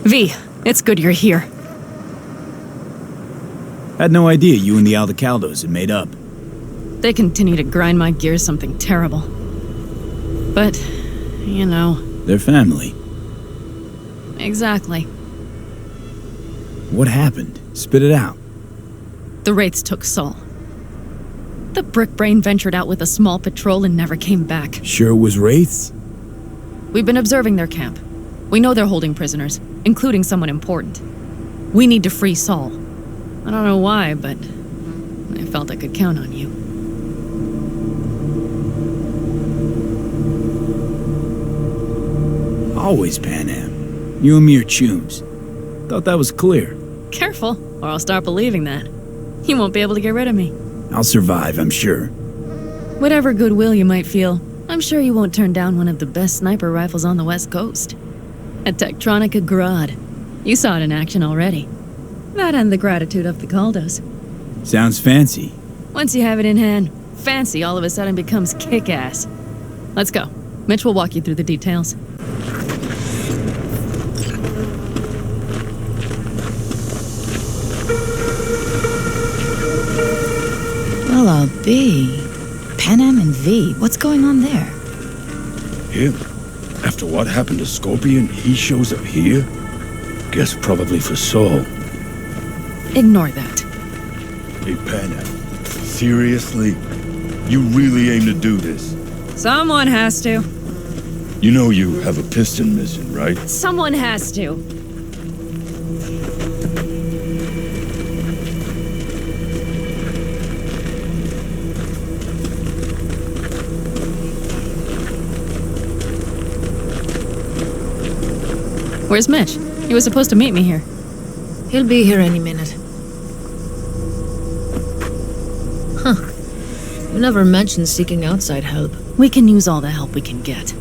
V, it's good you're here. Had no idea you and the Aldecaldos had made up. They continue to grind my gears something terrible. But, you know... They're family. Exactly. What happened? Spit it out. The Wraiths took Saul. The Brickbrain ventured out with a small patrol and never came back. Sure it was Wraiths? We've been observing their camp. We know they're holding prisoners, including someone important. We need to free Saul. I don't know why, but I felt I could count on you. Always Panam. You and me are chums. Thought that was clear. Careful, or I'll start believing that. You won't be able to get rid of me. I'll survive, I'm sure. Whatever goodwill you might feel, I'm sure you won't turn down one of the best sniper rifles on the West Coast. A Tektronica Grad. You saw it in action already. That and the gratitude of the Caldos. Sounds fancy. Once you have it in hand, fancy all of a sudden becomes kick-ass. Let's go. Mitch will walk you through the details. Well, I'll be. Panam and V, what's going on there? Him? After what happened to Scorpion, he shows up here? Guess probably for Saul. Ignore that. Hey, Panam. Seriously? You really aim to do this? Someone has to. You know you have a piston missing, right? Someone has to. Where's Mitch? He was supposed to meet me here. He'll be here any minute. Huh. You never mentioned seeking outside help. We can use all the help we can get.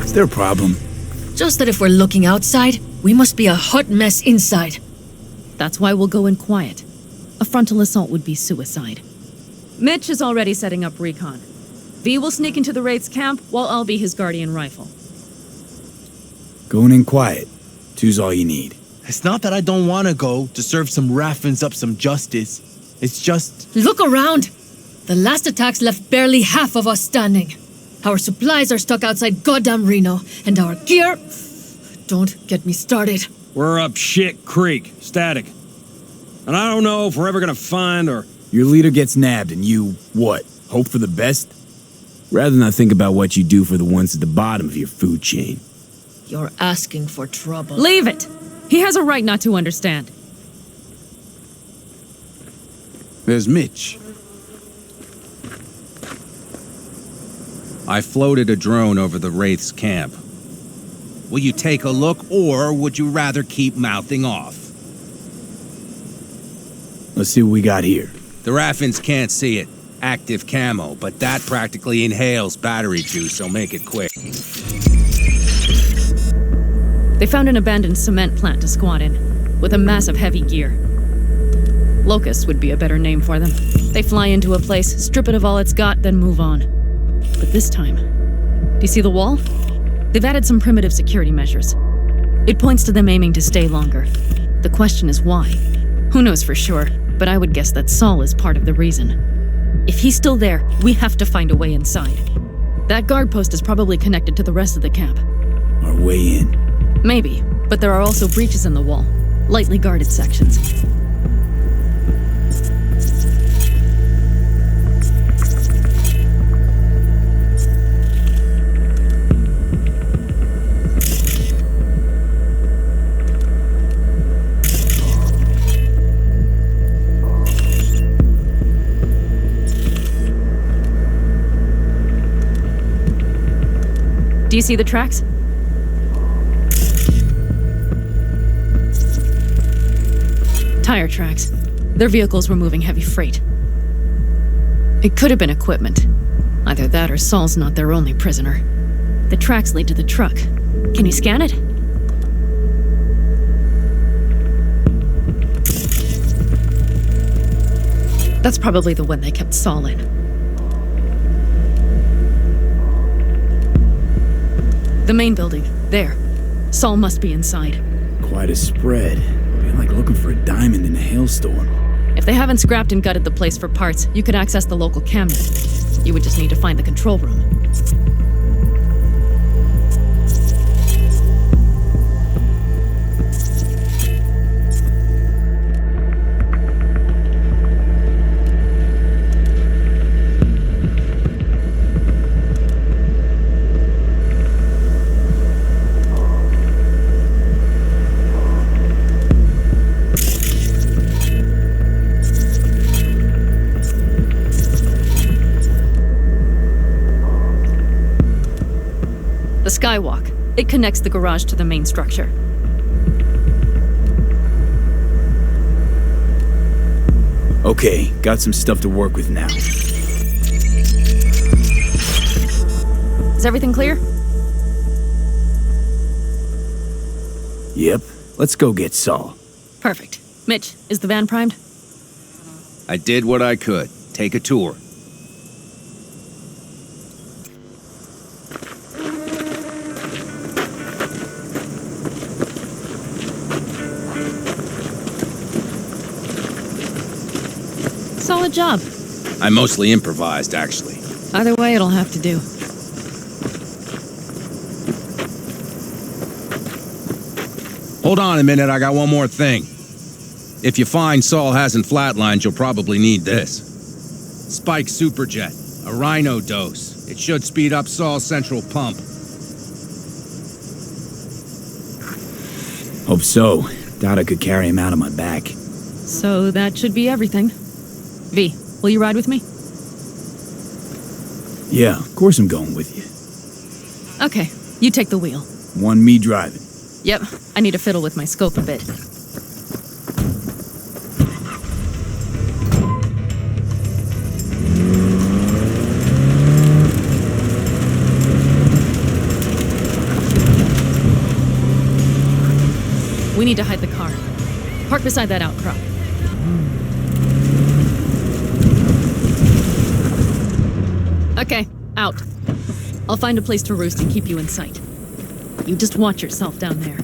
Is there a problem? Just that if we're looking outside, we must be a hot mess inside. That's why we'll go in quiet. A frontal assault would be suicide. Mitch is already setting up recon. V will sneak into the Wraith's camp, while I'll be his guardian rifle. Going in quiet. Two's all you need. It's not that I don't want to go to serve some Raffins up some justice. It's just... Look around! The last attacks left barely half of us standing. Our supplies are stuck outside goddamn Reno, and our gear... Don't get me started. We're up shit creek, static. And I don't know if we're ever gonna find or... Your leader gets nabbed and you, what, hope for the best? Rather not think about what you do for the ones at the bottom of your food chain. You're asking for trouble. Leave it! He has a right not to understand. There's Mitch. I floated a drone over the Wraith's camp. Will you take a look, or would you rather keep mouthing off? Let's see what we got here. The Raffins can't see it. Active camo, but that practically inhales battery juice, so make it quick. They found an abandoned cement plant to squat in, with a massive heavy gear. Locusts would be a better name for them. They fly into a place, strip it of all it's got, then move on. But this time, do you see the wall? They've added some primitive security measures. It points to them aiming to stay longer. The question is why? Who knows for sure, but I would guess that Saul is part of the reason. If he's still there, we have to find a way inside. That guard post is probably connected to the rest of the camp. Our way in. Maybe, but there are also breaches in the wall. Lightly guarded sections. Do you see the tracks? Tire tracks. Their vehicles were moving heavy freight. It could have been equipment. Either that or Saul's not their only prisoner. The tracks lead to the truck. Can you scan it? That's probably the one they kept Saul in. The main building. There. Saul must be inside. Quite a spread. Be like looking for a diamond in a hailstorm. If they haven't scrapped and gutted the place for parts, you could access the local camnet. You would just need to find the control room. Skywalk. It connects the garage to the main structure. Okay, got some stuff to work with now. Is everything clear? Yep. Let's go get Saul. Perfect. Mitch, is the van primed? I did what I could. Take a tour. Solid job. I mostly improvised, actually. Either way, it'll have to do. Hold on a minute, I got one more thing. If you find Saul hasn't flatlined, you'll probably need this. Spike Superjet, a rhino dose. It should speed up Saul's central pump. Hope so. Doubt I could carry him out on my back. So that should be everything. V, will you ride with me? Yeah, of course I'm going with you. Okay, you take the wheel. One me driving. Yep, I need to fiddle with my scope a bit. We need to hide the car. Park beside that outcrop. Okay, out. I'll find a place to roost and keep you in sight. You just watch yourself down there.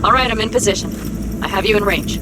All right, I'm in position. I have you in range.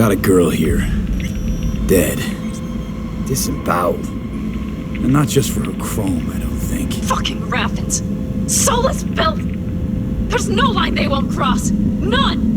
Got a girl here. Dead. Disemboweled. And not just for her chrome, I don't think. Fucking raffins. Soulless filth. There's no line they won't cross. None.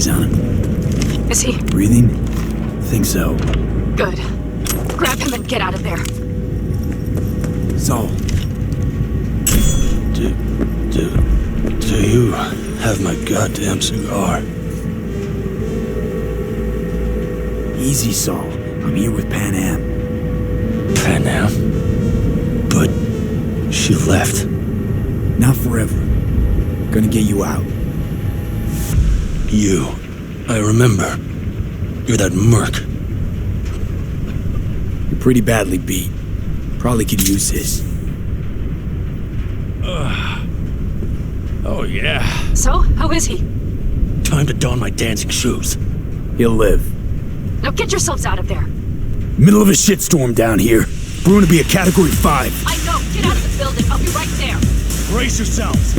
On him. Is he? Breathing? Think so. Good. Grab him and get out of there. Saul. Do you have my goddamn cigar? Easy, Saul. I'm here with Panam. Panam? But she left. Not forever. Gonna get you out. You. I remember. You're that merc. You're pretty badly beat. Probably could use this. Oh, yeah. So, how is he? Time to don my dancing shoes. He'll live. Now get yourselves out of there. Middle of a shitstorm down here. Brewing to be a Category 5. I know. Get out of the building. I'll be right there. Brace yourselves.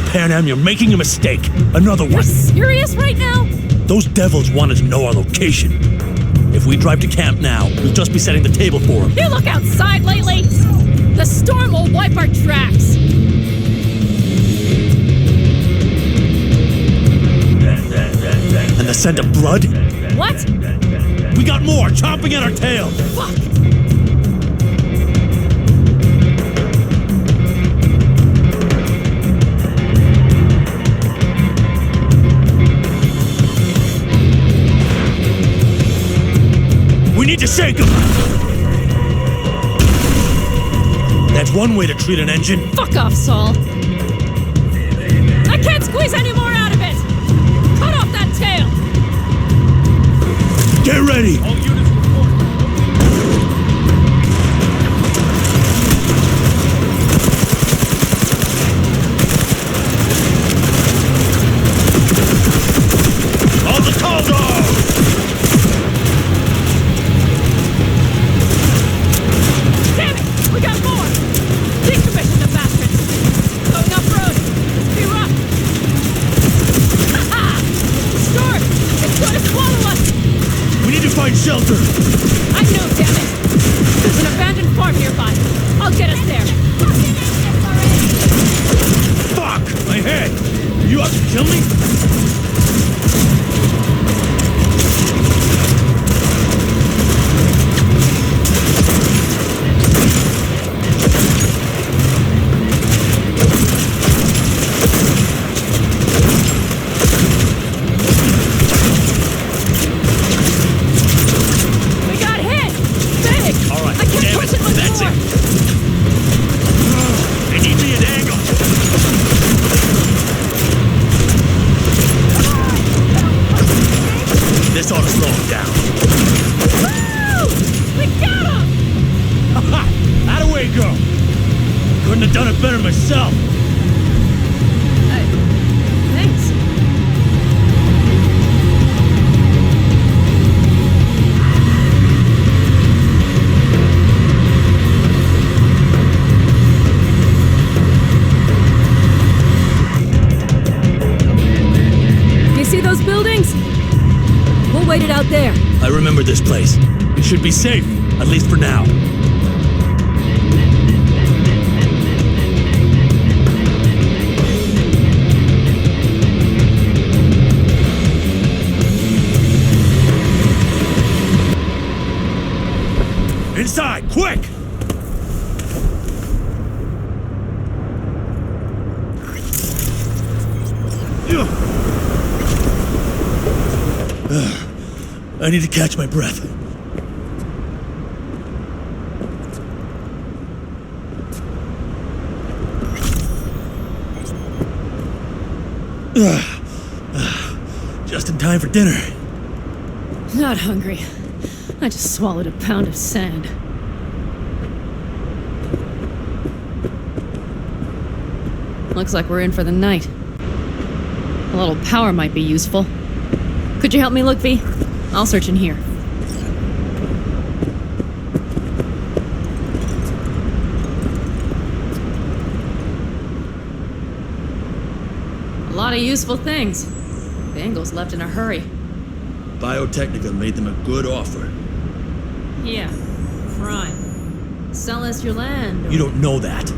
Panam, you're making a mistake. Another one. You're serious right now? Those devils wanted to know our location. If we drive to camp now, we'll just be setting the table for them. You look outside lately? The storm will wipe our tracks. And the scent of blood? What? We got more chomping at our tail. Fuck! We need to shake them! That's one way to treat an engine. Fuck off, Saul. I can't squeeze any more out of it! Cut off that tail! Get ready! All units report. On the call dog! Damn it! We got more! Decommission the bastards! Going off-road! Let's be rough! Ha-ha! Storm! It's going to swallow us! We need to find shelter! I know, damn it! There's an abandoned farm nearby. I'll get us there. Fuck! My head! You out to kill me? We got hit! Big! All right, I can't damn push it, it much that's more! it. They need me at angle. This ought to slow him down. Woo! We got him! How'd away go? Couldn't have done it better myself. Thanks. You see those buildings? We'll wait it out there. I remember this place. It should be safe, at least for now. Inside, quick! I need to catch my breath. Just in time for dinner. Not hungry. I just swallowed a pound of sand. Looks like we're in for the night. A little power might be useful. Could you help me look, V? I'll search in here. A lot of useful things. The Engels left in a hurry. Biotechnica made them a good offer. Yeah, prime. Sell us your land. You don't know that.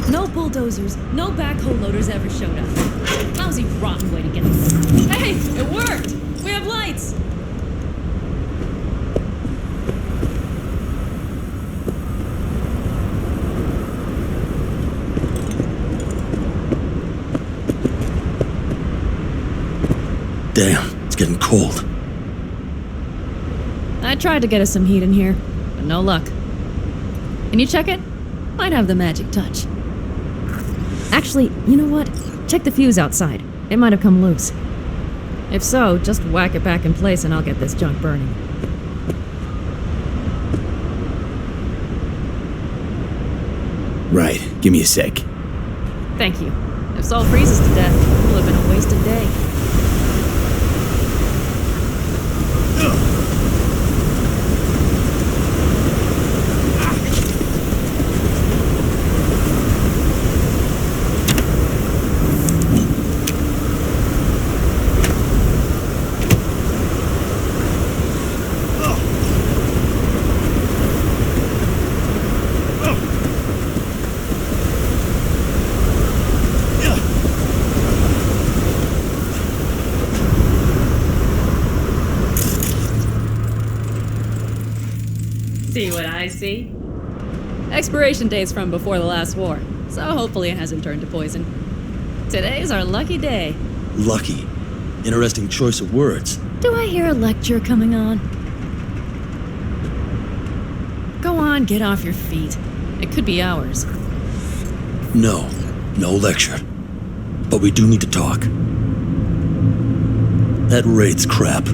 No bulldozers, no backhoe loaders ever showed up. Lousy, rotten way to get them. Hey, it worked! We have lights! Damn, it's getting cold. I tried to get us some heat in here, but no luck. Can you check it? Might have the magic touch. Actually, you know what? Check the fuse outside. It might have come loose. If so, just whack it back in place and I'll get this junk burning. Right, give me a sec. Thank you. If Saul freezes to death, it will have been a wasted day. See what I see? Expiration date's from before the last war, so hopefully it hasn't turned to poison. Today's our lucky day. Lucky. Interesting choice of words. Do I hear a lecture coming on? Go on, get off your feet. It could be hours. No lecture. But we do need to talk. That raid's crap.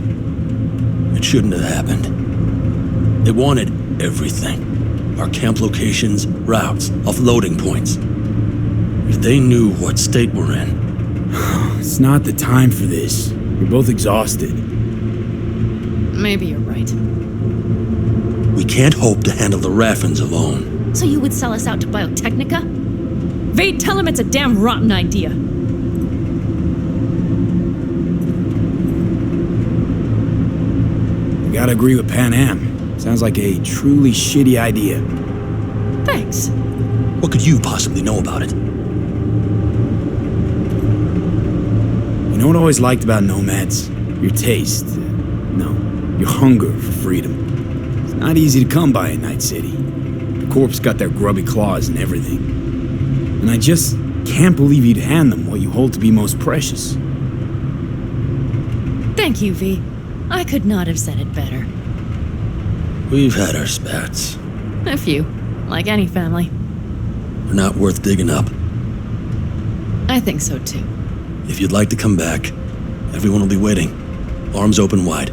It shouldn't have happened. They wanted everything. Our camp locations, routes, offloading points. If they knew what state we're in. It's not the time for this. You're both exhausted. Maybe you're right. We can't hope to handle the Raffins alone. So you would sell us out to Biotechnica? Vade, tell him it's a damn rotten idea. I gotta agree with Panam. Sounds like a truly shitty idea. Thanks. What could you possibly know about it? You know what I always liked about nomads? Your taste. No, your hunger for freedom. It's not easy to come by in Night City. The Corps got their grubby claws and everything. And I just can't believe you'd hand them what you hold to be most precious. Thank you, V. I could not have said it better. We've had our spats. A few, like any family. are not worth digging up. I think so too. If you'd like to come back, everyone will be waiting, arms open wide.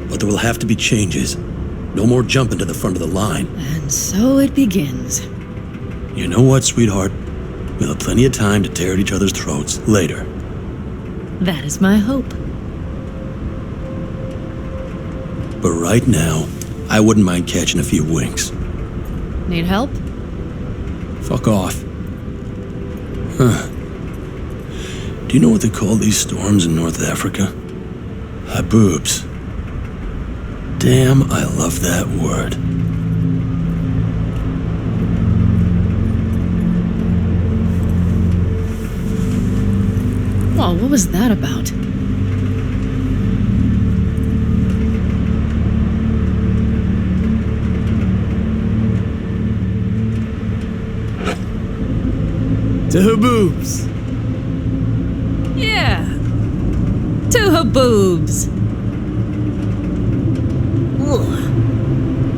But there will have to be changes. No more jumping to the front of the line. And so it begins. You know what, sweetheart? We'll have plenty of time to tear at each other's throats later. That is my hope. But right now, I wouldn't mind catching a few winks. Need help? Fuck off. Huh. Do you know what they call these storms in North Africa? Haboobs. Damn, I love that word. Whoa, what was that about? To Haboobs! Yeah. To Haboobs. Ugh.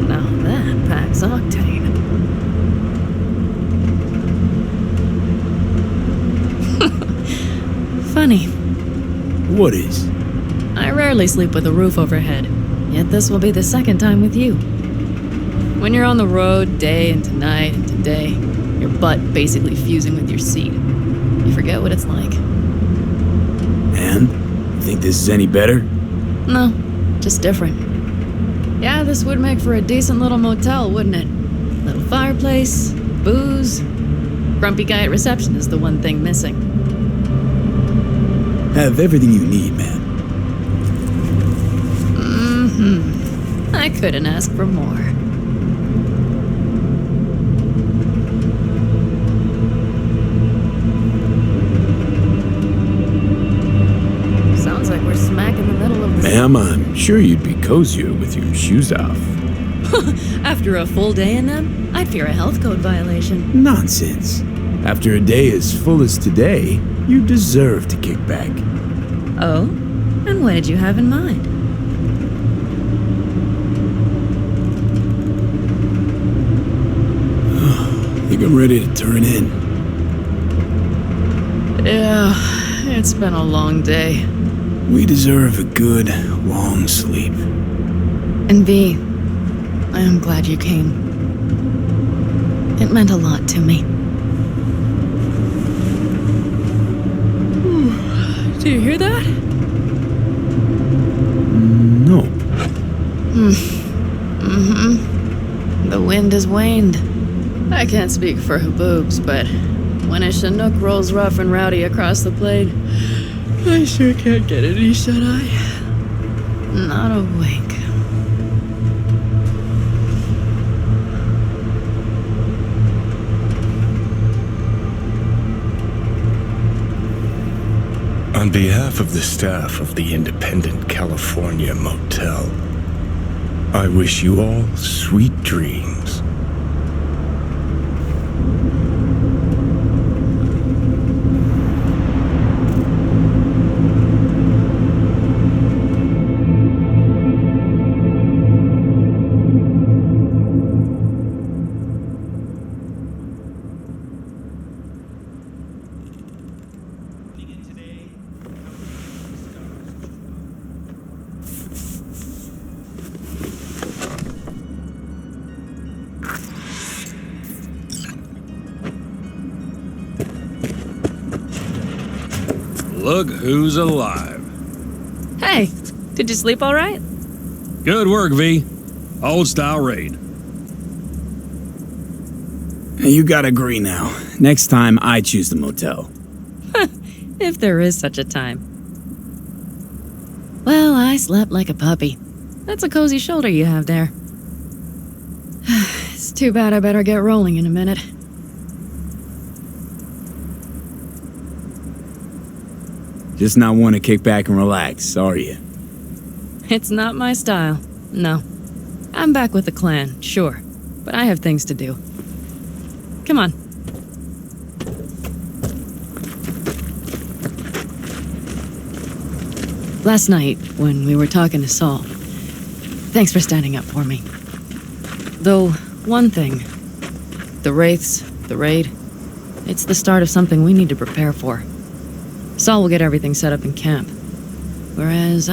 Now that packs octane. Funny. What is? I rarely sleep with a roof overhead, yet this will be the second time with you. When you're on the road day into night into day, your butt basically fusing with your seat, you forget what it's like. And? You think this is any better? No, just different. Yeah, this would make for a decent little motel, wouldn't it? Little fireplace, booze. Grumpy guy at reception is the one thing missing. Have everything you need, man. Mm-hmm. I couldn't ask for more. Sounds like we're smack in the middle of the... Ma'am, I'm sure you'd be cozier with your shoes off. After a full day in them, I'd fear a health code violation. Nonsense. After a day as full as today, you deserve to kick back. Oh? And what did you have in mind? I think I'm ready to turn in. Yeah, it's been a long day. We deserve a good, long sleep. And V, I am glad you came. It meant a lot to me. Do you hear that? No. Mm-hmm. The wind has waned. I can't speak for Haboobs, but when a Chinook rolls rough and rowdy across the plain, I sure can't get any shut-eye. Not a wink. On behalf of the staff of the Independent California Motel, I wish you all sweet dreams. Look who's alive. Hey, did you sleep all right? Good work, V. Old style raid. You gotta agree now. Next time, I choose the motel. If there is such a time. Well, I slept like a puppy. That's a cozy shoulder you have there. It's too bad I better get rolling in a minute. Just not want to kick back and relax, are you? It's not my style, no. I'm back with the clan, sure, but I have things to do. Come on. Last night, when we were talking to Saul, thanks for standing up for me. Though, one thing, The Wraiths, the raid. It's the start of something we need to prepare for. Saul will get everything set up in camp. Whereas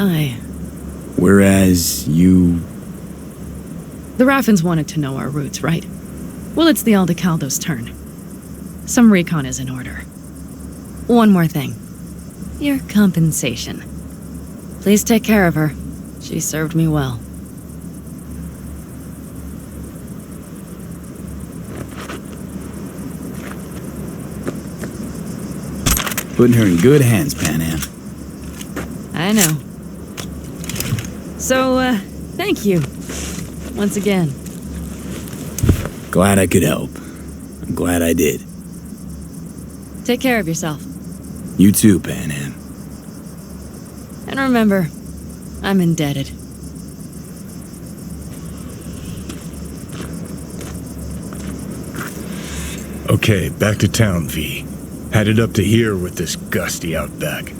you... The Raffins wanted to know our routes, right? Well, it's the Aldecaldo's turn. Some recon is in order. One more thing. Your compensation. Please take care of her. She served me well. Putting her in good hands, Bانam. I know. So, thank you. Once again. Glad I could help. I'm glad I did. Take care of yourself. You too, Bانam. And remember, I'm indebted. Okay, back to town, V. Headed up to here with this gusty outback.